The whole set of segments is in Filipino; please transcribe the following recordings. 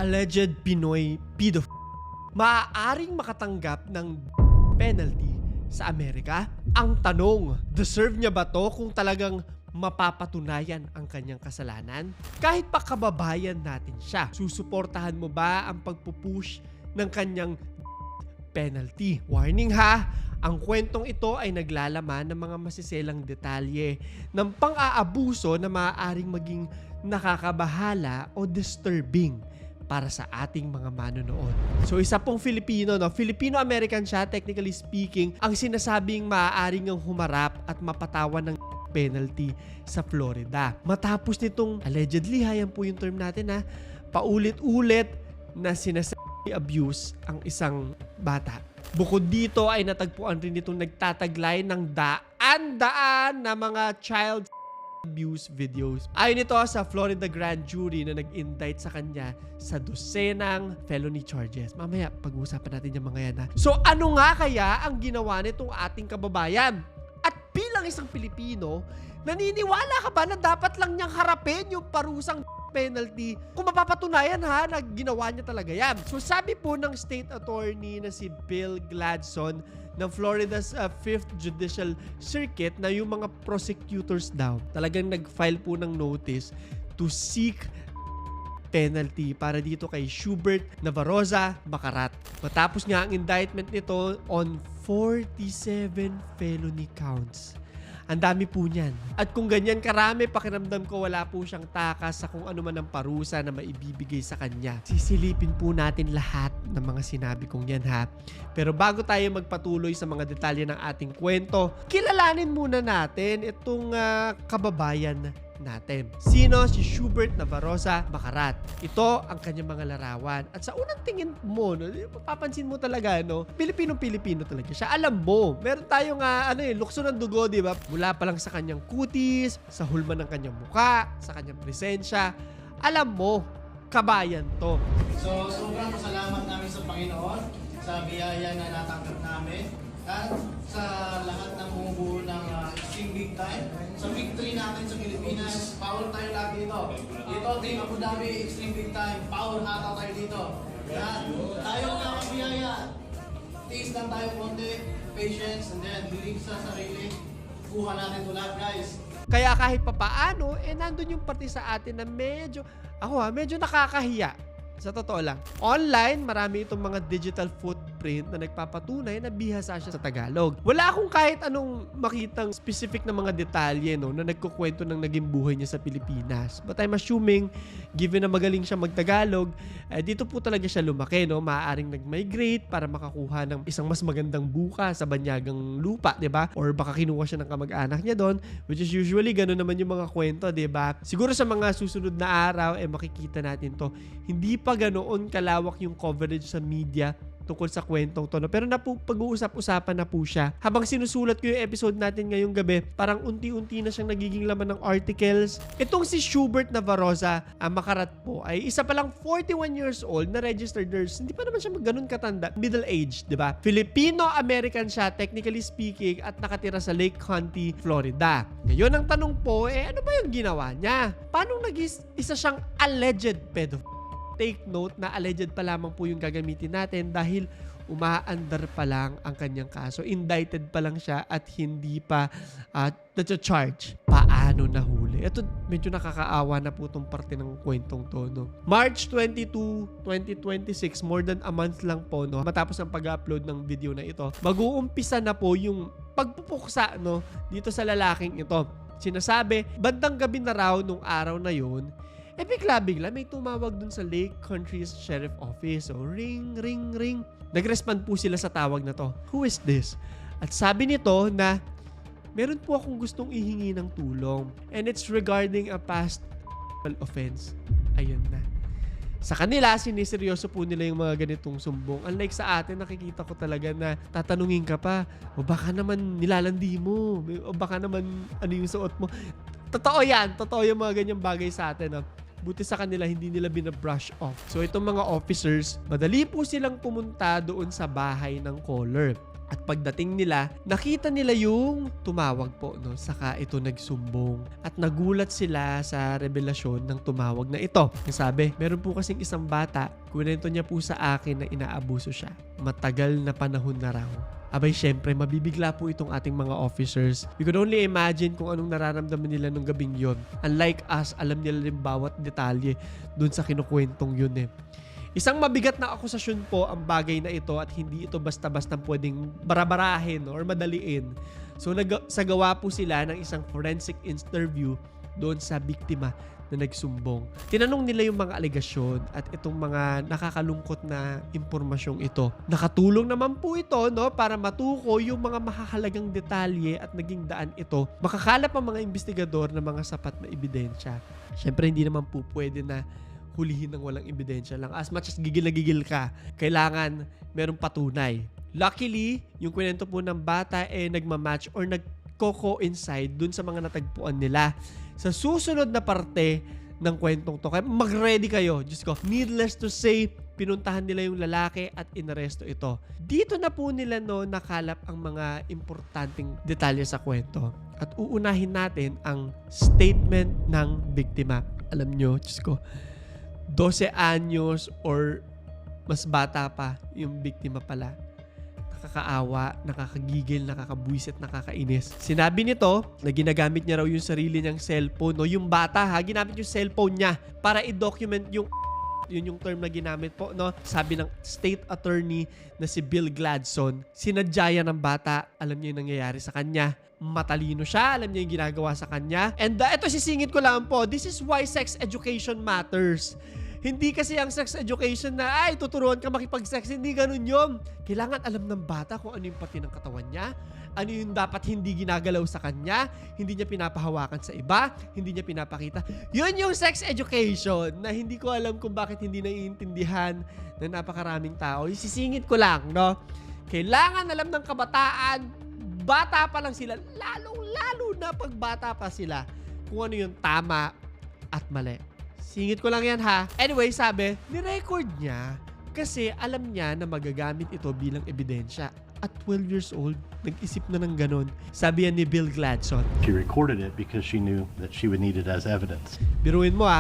alleged Pinoy pedophile maaaring makatanggap ng penalty sa Amerika? Ang tanong, deserve niya ba to kung talagang mapapatunayan ang kanyang kasalanan? Kahit pa kababayan natin siya, susuportahan mo ba ang pagpupush ng kanyang penalty? Warning ha, ang kwentong ito ay naglalaman ng mga masiselang detalye ng pang-aabuso na maaaring maging nakakabahala o disturbing para sa ating mga manonood. So isa pong Filipino, Filipino-American siya, technically speaking, ang sinasabing maaaring ang humarap at mapatawan ng penalty sa Florida. Matapos nitong allegedly, yan po yung term natin ha, paulit-ulit na abuse ang isang bata. Bukod dito ay natagpuan rin itong nagtataglay ng daan-daan na mga child abuse videos. Ayon ito sa Florida Grand Jury na nag-indict sa kanya sa dosenang felony charges. Mamaya pag-uusapan natin yung mga yan ha. So ano nga kaya ang ginawa nitong ating kababayan? At bilang isang Pilipino, naniniwala ka ba na dapat lang niyang harapin yung parusang penalty kung mapapatunayan ha na ginawa niya talaga yan? So sabi po ng state attorney na si Bill Gladson ng Florida's 5th Judicial Circuit na yung mga prosecutors daw talagang nag-file po ng notice to seek penalty para dito kay Schubert Navarroza Bacarat. Matapos nga ang indictment nito on 47 felony counts. Ang dami po niyan. At kung ganyan karami, pakiramdam ko wala po siyang takas sa kung ano man ang parusa na maibibigay sa kanya. Sisilipin po natin lahat ng mga sinabi kong yan ha. Pero bago tayo magpatuloy sa mga detalye ng ating kwento, kilalanin muna natin itong kababayan natin. Sino si Schubert Navarroza Bacarat? Ito ang kanyang mga larawan. At sa unang tingin mo, papansin mo talaga, Pilipino-Pilipino talaga siya. Alam mo, meron tayong lukso ng dugo, di ba? Mula pa lang sa kanyang kutis, sa hulma ng kanyang muka, sa kanyang presensya. Alam mo, kabayan to. So, sobrang salamat namin sa Panginoon sa biyaya na natanggap namin at sa lahat ng bumubuo ng Sing Big Time. Sa victory natin sa Pilipinas, power tayo lagi dito. Dito, Team Abu Dhabi, Extreme Big Time, power hata tayo dito. At tayo nakakabiyaya. Tiis lang tayo konti, patience, and then believe sa sarili. Kuha natin ito lahat, guys. Kaya kahit papaano, nandun yung parte sa atin na medyo nakakahiya. Sa totoo lang. Online, marami itong mga digital footprint na nagpapatunay na bihasa siya sa Tagalog. Wala akong kahit anong makitang specific na mga detalye na nagkukwento ng naging buhay niya sa Pilipinas. But I'm assuming, given na magaling siya magtagalog, dito po talaga siya lumaki. Maaaring nag-migrate para makakuha ng isang mas magandang buka sa banyagang lupa, diba? Or baka kinuha siya ng kamag-anak niya doon, which is usually gano'n naman yung mga kwento, diba? Siguro sa mga susunod na araw, makikita natin to. Hindi pa ganoon kalawak yung coverage sa media tungkol sa kwentong to. Pero pag-uusap-usapan na po siya. Habang sinusulat ko yung episode natin ngayong gabi, parang unti-unti na siyang nagiging laman ng articles. Itong si Schubert Navarroza Bacarat po ay isa palang 41 years old na registered nurse. Hindi pa naman siya ganun katanda. Middle age, di ba? Filipino-American siya, technically speaking, at nakatira sa Lake County, Florida. Ngayon ang tanong po, ano ba yung ginawa niya? Paano isa siyang alleged pedophile? Take note na alleged pa lamang po yung gagamitin natin dahil umaandar pa lang ang kanyang kaso. Indicted pa lang siya at hindi pa na-charge. Paano nahuli? Ito, medyo nakakaawa na po itong parte ng kwentong to. March 22, 2026, more than a month lang po, matapos ang pag-upload ng video na ito, mag-uumpisa na po yung pagpupuksa dito sa lalaking ito. Sinasabi, bandang gabi na raw nung araw na yun, bigla-bigla may tumawag dun sa Lake Country's Sheriff Office. So, ring, ring, ring. Nag-respond po sila sa tawag na to. Who is this? At sabi nito na, meron po akong gustong ihingi ng tulong. And it's regarding a past offense. Ayun na. Sa kanila, siniseryoso po nila yung mga ganitong sumbong. Unlike sa atin, nakikita ko talaga na tatanungin ka pa, o baka naman nilalandi mo, o baka naman ano yung suot mo. Totoo yan. Totoo yung mga ganyang bagay sa atin. Buti sa kanila, hindi nila binabrush off. So itong mga officers, madali po silang pumunta doon sa bahay ng caller. At pagdating nila, nakita nila yung tumawag po, no? Saka ito nagsumbong. At nagulat sila sa revelasyon ng tumawag na ito. Sabi, meron po kasing isang bata, kunento niya po sa akin na inaabuso siya. Matagal na panahon na raw. Abay, syempre, mabibigla po itong ating mga officers. You could only imagine kung anong nararamdaman nila nung gabing yon. Unlike us, alam nila rin bawat detalye dun sa kinukwentong yun eh. Isang mabigat na akusasyon po ang bagay na ito at hindi ito basta-basta pwedeng barabarahin or madaliin. So nagsagawa po sila ng isang forensic interview doon sa biktima na nagsumbong. Tinanong nila yung mga alegasyon at itong mga nakakalungkot na impormasyong ito. Nakatulong naman po ito, no, para matukoy yung mga mahahalagang detalye at naging daan ito. Makakalap ang mga investigador ng mga sapat na ebidensya. Syempre hindi naman po pwede na hulihin ng walang ebidensya lang. As much as gigil na gigil ka, kailangan merong patunay. Luckily, yung kwento po ng bata nagmamatch or nagko-coincide dun sa mga natagpuan nila. Sa susunod na parte ng kwentong to, kaya mag-ready kayo. Diyos ko, needless to say, pinuntahan nila yung lalaki at inaresto ito. Dito na po nila nakalap ang mga importanteng detalye sa kwento. At uunahin natin ang statement ng biktima. Alam nyo, Diyos ko, 12 anyos or mas bata pa yung biktima pala. Nakakaawa, nakakagigil, nakakabwisit, nakakainis. Sinabi nito na ginagamit niya raw yung sarili niyang cellphone. No? Yung bata ginamit yung cellphone niya para i-document yung yun yung term na ginamit po, no? Sabi ng state attorney na si Bill Gladstone, sinadya ng bata, alam niya yung nangyayari sa kanya. Matalino siya, alam niya yung ginagawa sa kanya. And ito sisingit ko lang po, this is why sex education matters. Hindi kasi ang sex education na, ay, tuturuan ka makipag-sex. Hindi ganun yun. Kailangan alam ng bata kung ano yung pati ng katawan niya, ano yung dapat hindi ginagalaw sa kanya, hindi niya pinapahawakan sa iba, hindi niya pinapakita. Yun yung sex education na hindi ko alam kung bakit hindi naiintindihan ng napakaraming tao. Isisingit ko lang, no? Kailangan alam ng kabataan, bata pa lang sila, lalo na pag bata pa sila, kung ano yung tama at mali. Singit ko lang yan ha. Anyway, sabi, ni-record niya kasi alam niya na magagamit ito bilang ebidensya. At 12 years old, nag-isip na ng ganun. Sabi yan ni Bill Gladstone. She recorded it because she knew that she would need it as evidence. Biruin mo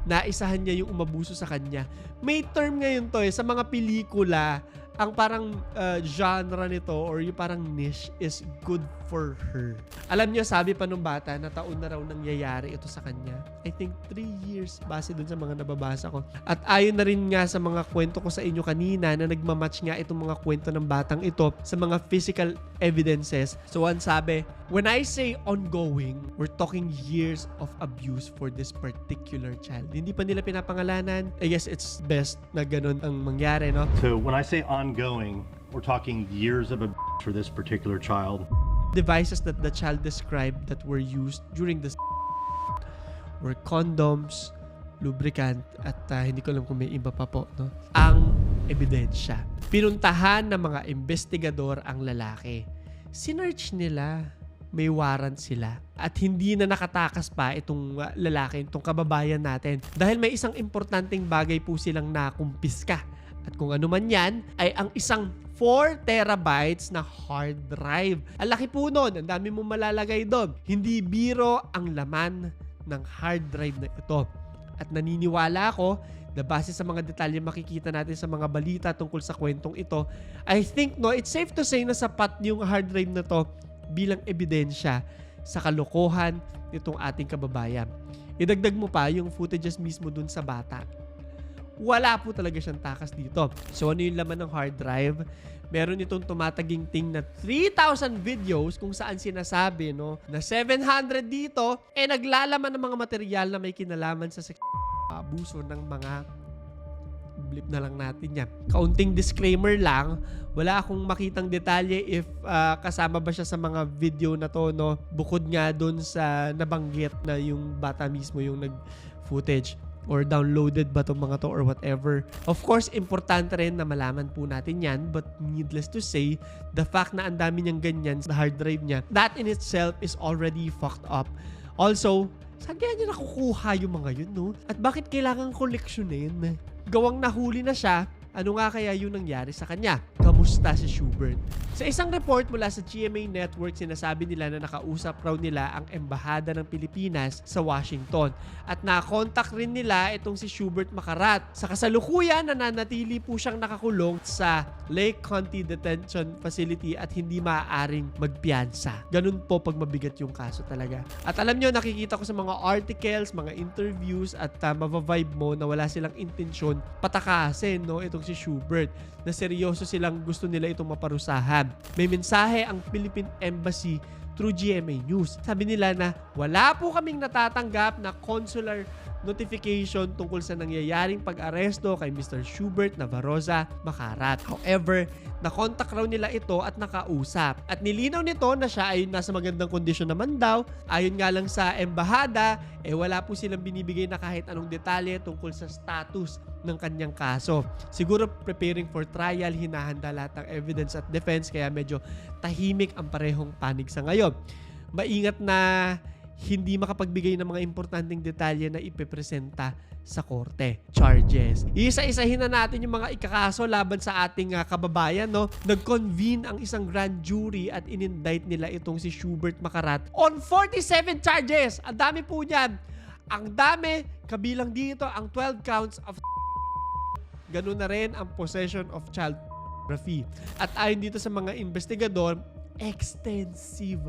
naisahan niya yung umabuso sa kanya. May term ngayon to sa mga pelikula, ang parang genre nito or yung parang niche is good for her. Alam niyo, sabi pa nung bata na taon na raw nangyayari ito sa kanya. I think 3 years base dun sa mga nababasa ko. At ayon na rin nga sa mga kwento ko sa inyo kanina na nagmamatch nga itong mga kwento ng batang ito sa mga physical evidences. So ang sabi, when I say ongoing, we're talking years of abuse for this particular child. Hindi pa nila pinapangalanan. I guess it's best na ganun ang mangyari, no? So when I say ongoing, we're talking years of abuse for this particular child. Devices that the child described that were used during the were condoms, lubricant, at hindi ko alam kung may iba pa po, no? Ang ebidensya. Pinuntahan ng mga investigador ang lalaki. Sinearch nila, may warrant sila. At hindi na nakatakas pa itong lalaki, itong kababayan natin. Dahil may isang importanteng bagay po silang nakumpiska. At kung ano man yan, ay ang isang 4 terabytes na hard drive. Ang laki po nun, ang dami mong malalagay doon. Hindi biro ang laman ng hard drive na ito. At naniniwala ako na base sa mga detalye makikita natin sa mga balita tungkol sa kwentong ito, I think it's safe to say na sapat yung hard drive na to bilang ebidensya sa kalokohan nitong ating kababayan. Idagdag mo pa yung footages mismo dun sa bata. Wala po talaga siyang takas dito. So ano yung laman ng hard drive? Meron itong tumataginting na 3,000 videos kung saan sinasabi na 700 dito naglalaman ng mga material na may kinalaman sa abuso ng mga blip na lang natin yan. Kaunting disclaimer lang, wala akong makitang detalye if kasama ba siya sa mga video na to, no? Bukod nga dun sa nabanggit na yung bata mismo yung nag-footage or downloaded ba itong mga to or whatever. Of course, importante rin na malaman po natin yan, but needless to say, the fact na ang dami niyang ganyan sa hard drive niya, that in itself is already fucked up. Also, saan kaya niya nakukuha yung mga yun, no? At bakit kailangan koleksyonin? Gawang nahuli na siya, ano nga kaya yung nangyari sa kanya? Kamusta si Schubert? Sa isang report mula sa GMA Network, sinasabi nila na nakausap raw nila ang Embahada ng Pilipinas sa Washington at na-contact rin nila itong si Schubert Macarat. Sa kasalukuyan, nananatili po siyang nakakulong sa Lake County Detention Facility at hindi maaaring magpiyansa. Ganun po pag mabigat yung kaso talaga. At alam nyo, nakikita ko sa mga articles, mga interviews at mabavibe mo na wala silang intensyon patakasin, no, itong si Schubert, na seryoso silang gusto nila itong maparusahan. May mensahe ang Philippine Embassy through GMA News. Sabi nila na wala po kaming natatanggap na consular notification tungkol sa nangyayaring pag-aresto kay Mr. Schubert Navarroza Macarat. However, nakontak raw nila ito at nakausap. At nilinaw nito na siya ay nasa magandang kondisyon naman daw. Ayon nga lang sa embahada, wala po silang binibigay na kahit anong detalye tungkol sa status ng kanyang kaso. Siguro preparing for trial, hinahanda lahat ng evidence at defense, kaya medyo tahimik ang parehong panig sa ngayon. Maingat na hindi makapagbigay ng mga importanteng detalye na ipepresenta sa korte. Charges. Isa-isahin na natin yung mga ikakaso laban sa ating kababayan, no? Nag-convene ang isang grand jury at in-indict nila itong si Schubert Macarat on 47 charges. Ang dami po niyan. Ang dami, kabilang dito ang 12 counts of ganun na rin ang possession of child pornography. At ayon dito sa mga investigador, extensive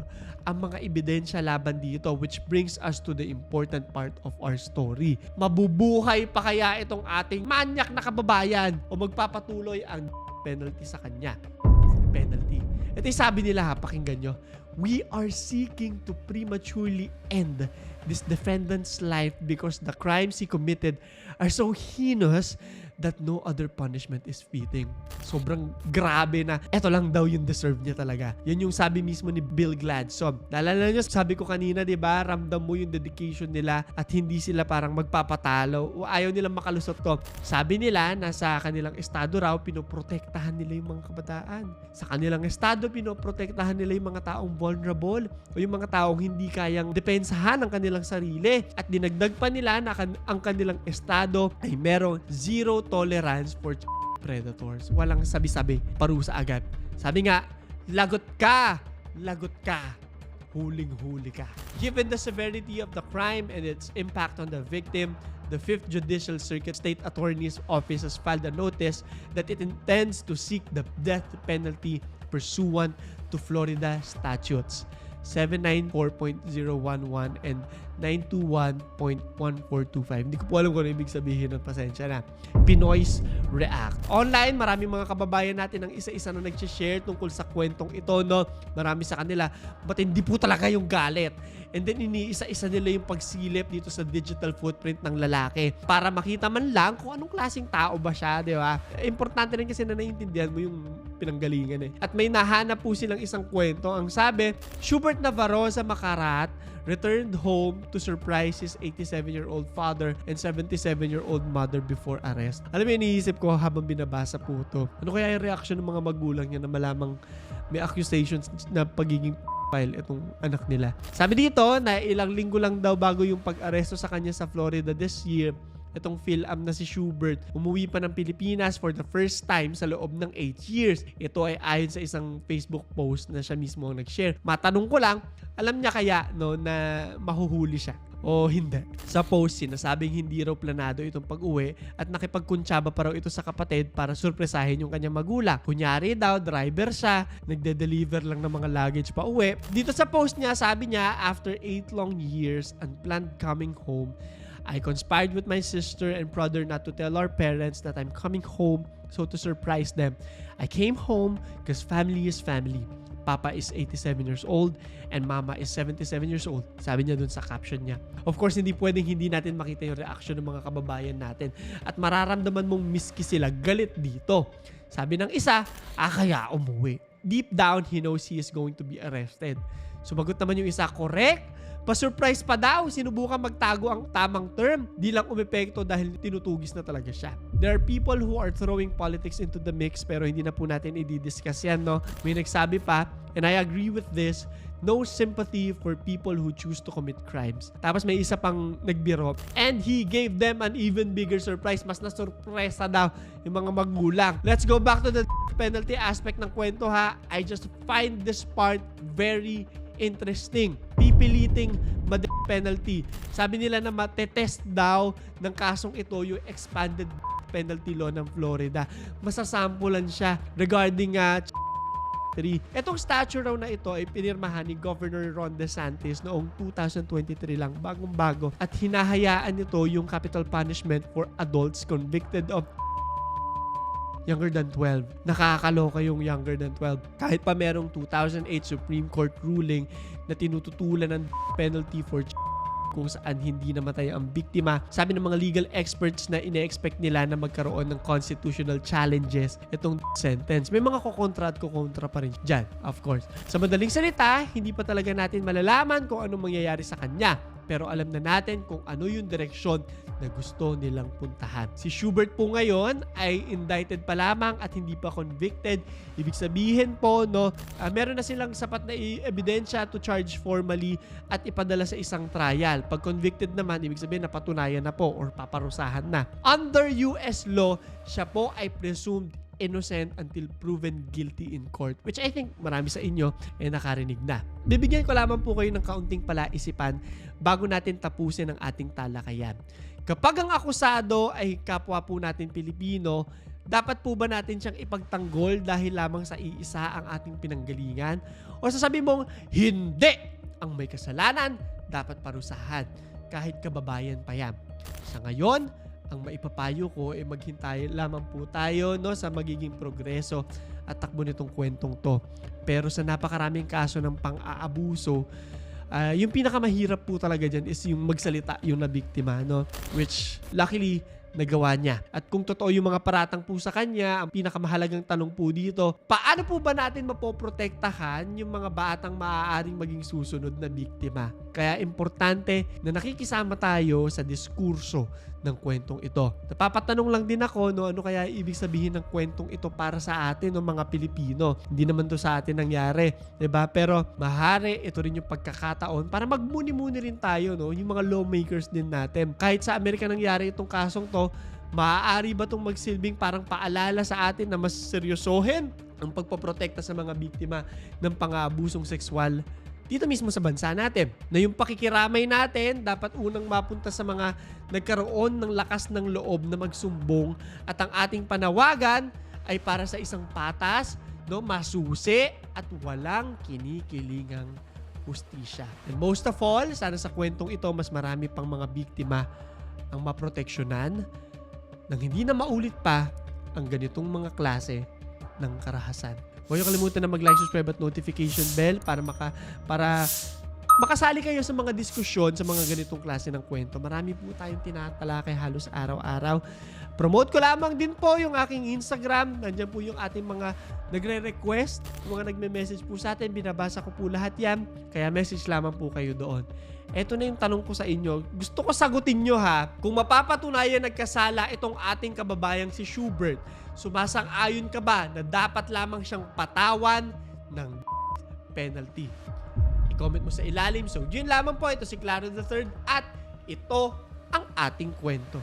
ang mga ebidensya laban dito, which brings us to the important part of our story. Mabubuhay pa kaya itong ating manyak na kababayan o magpapatuloy ang penalty sa kanya? Penalty. Ito yung sabi nila, ha, pakinggan nyo. We are seeking to prematurely end this defendant's life because the crimes he committed are so heinous that no other punishment is fitting. Sobrang grabe na eto lang daw yung deserve niya talaga. Yan yung sabi mismo ni Bill Gladstone. Naalala nyo, sabi ko kanina, diba, ramdam mo yung dedication nila at hindi sila parang magpapatalo o ayaw nilang makalusot to. Sabi nila na sa kanilang estado raw, pinoprotektahan nila yung mga kabataan. Sa kanilang estado, pinoprotektahan nila yung mga taong vulnerable o yung mga taong hindi kayang depensahan ang kanilang sarili. At dinagdag pa nila na ang kanilang estado ay merong zero tolerance for predators. Walang sabi-sabi, parusa agad. Sabi nga, lagot ka, huling-huli ka. Given the severity of the crime and its impact on the victim, the 5th Judicial Circuit State Attorney's Office has filed a notice that it intends to seek the death penalty pursuant to Florida statutes 794.011 and 921.1425. Hindi ko po alam kung ano ibig sabihin ng pasensya na. Pinoy's React. Online, maraming mga kababayan natin ang isa-isa na nag-share tungkol sa kwentong ito, no? Marami sa kanila, but hindi po talaga yung galit. And then, iniisa-isa nila yung pagsilip dito sa digital footprint ng lalaki para makita man lang kung anong klaseng tao ba siya, di ba? Importante rin kasi na naiintindihan mo yung pinanggalingan eh. At may nahanap po silang isang kwento. Ang sabi, Schubert Navarroza Macarat returned home to surprise his 87-year-old father and 77-year-old mother before arrest. Alam mo, iniisip ko habang binabasa po ito, ano kaya yung reaction ng mga magulang niya na malamang may accusations na pagiging file itong anak nila. Sabi dito na ilang linggo lang daw bago yung pag-aresto sa kanya sa Florida this year, itong Phil-Am na si Schubert umuwi pa ng Pilipinas for the first time sa loob ng 8 years. Ito ay ayon sa isang Facebook post na siya mismo ang nag-share. Matanong ko lang, alam niya kaya no na mahuhuli siya o hindi? Sa post, sinasabing hindi raw planado itong pag-uwi at nakipagkuntsaba pa raw ito sa kapatid para surpresahin yung kanyang magulang. Kunyari daw, driver siya, nagde-deliver lang ng mga luggage pa uwi. Dito sa post niya, sabi niya, after 8 long years unplanned coming home, I conspired with my sister and brother not to tell our parents that I'm coming home, so to surprise them. I came home because family is family. Papa is 87 years old and Mama is 77 years old. Sabi niya dun sa caption niya. Of course, hindi pwedeng hindi natin makita yung reaction ng mga kababayan natin. At mararamdaman mong miski sila galit dito. Sabi ng isa, kaya umuwi. Deep down, he knows he is going to be arrested. Sumagot naman yung isa, correct? Pa-surprise pa daw, sinubukan magtago ang tamang term. Di lang umepekto dahil tinutugis na talaga siya. There are people who are throwing politics into the mix pero hindi na po natin i-discuss yan, no? May nagsabi pa, and I agree with this, no sympathy for people who choose to commit crimes. Tapos may isa pang nagbiro, and he gave them an even bigger surprise. Mas nasurpresa daw yung mga magulang. Let's go back to the penalty aspect ng kwento ha. I just find this part very interesting. Pipiliting penalty. Sabi nila na matetest daw ng kasong ito yung expanded penalty law ng Florida. Masasampulan siya regarding 3. Etong statute raw na ito ay pinirmahan ni Governor Ron DeSantis noong 2023 lang, bagong-bago. At hinahayaan nito yung capital punishment for adults convicted of younger than 12. Nakakaloka yung younger than 12. Kahit pa merong 2008 Supreme Court ruling na tinututulan ng penalty for kung saan hindi namatay ang biktima. Sabi ng mga legal experts na ine-expect nila na magkaroon ng constitutional challenges itong sentence. May mga kukontra at kukontra pa rin dyan, of course. Sa madaling salita, hindi pa talaga natin malalaman kung anong mangyayari sa kanya. Pero alam na natin kung ano yung direksyon na gusto nilang puntahan. Si Schubert po ngayon ay indicted pa lamang at hindi pa convicted. Ibig sabihin po, meron na silang sapat na ebidensya to charge formally at ipadala sa isang trial. Pag convicted naman, ibig sabihin napatunayan na po or paparusahan na. Under US law, siya po ay presumed innocent until proven guilty in court, which I think marami sa inyo ay nakarinig na. Bibigyan ko lamang po kayo ng kaunting palaisipan bago natin tapusin ang ating talakayan. Kapag ang akusado ay kapwa po natin Pilipino, dapat po ba natin siyang ipagtanggol dahil lamang sa iisa ang ating pinanggalingan? O sasabi mong, hindi! Ang may kasalanan, dapat parusahan, kahit kababayan pa yan. Sa ngayon, ang maipapayo ko ay maghintay lamang po tayo sa magiging progreso at takbo nitong kwentong to. Pero sa napakaraming kaso ng pang-aabuso, yung pinakamahirap po talaga dyan is yung magsalita yung nabiktima, which luckily nagawa niya. At kung totoo yung mga paratang po sa kanya, ang pinakamahalagang tanong po dito, paano po ba natin mapoprotektahan yung mga batang maaaring maging susunod na biktima? Kaya importante na nakikisama tayo sa diskurso ng kwentong ito. Napapatanong lang din ako, ano kaya ibig sabihin ng kwentong ito para sa atin, mga Pilipino? Hindi naman to sa atin nangyari, 'di ba? Pero mahari ito rin yung pagkakataon para magmuni-muni rin tayo, yung mga lawmakers din natin. Kahit sa Amerika nangyari itong kasong to, maaari ba itong magsilbing parang paalala sa atin na mas seryosohin ang pagpoprotekta sa mga biktima ng pang-aabusong sexual dito mismo sa bansa natin? Na yung pakikiramay natin dapat unang mapunta sa mga nagkaroon ng lakas ng loob na magsumbong, at ang ating panawagan ay para sa isang patas, masusi at walang kinikilingang hustisya. And most of all, sana sa kwentong ito mas marami pang mga biktima ang maproteksyonan nang hindi na maulit pa ang ganitong mga klase ng karahasan. Huwag niyo kalimutan na mag-like, subscribe at notification bell para makasali kayo sa mga diskusyon sa mga ganitong klase ng kwento. Marami po tayong tinatalakay halos araw-araw. Promote ko lamang din po yung aking Instagram. Nandiyan po yung ating mga nagre-request, mga nagme-message po sa atin. Binabasa ko po lahat yan. Kaya message lamang po kayo doon. Eto na yung tanong ko sa inyo. Gusto ko sagutin nyo kung mapapatunayan nagkasala itong ating kababayang si Schubert, sumasang-ayon ka ba na dapat lamang siyang patawan ng penalty? I-comment mo sa ilalim. So, yun lamang po. Ito si Claro III at ito ang ating kwento.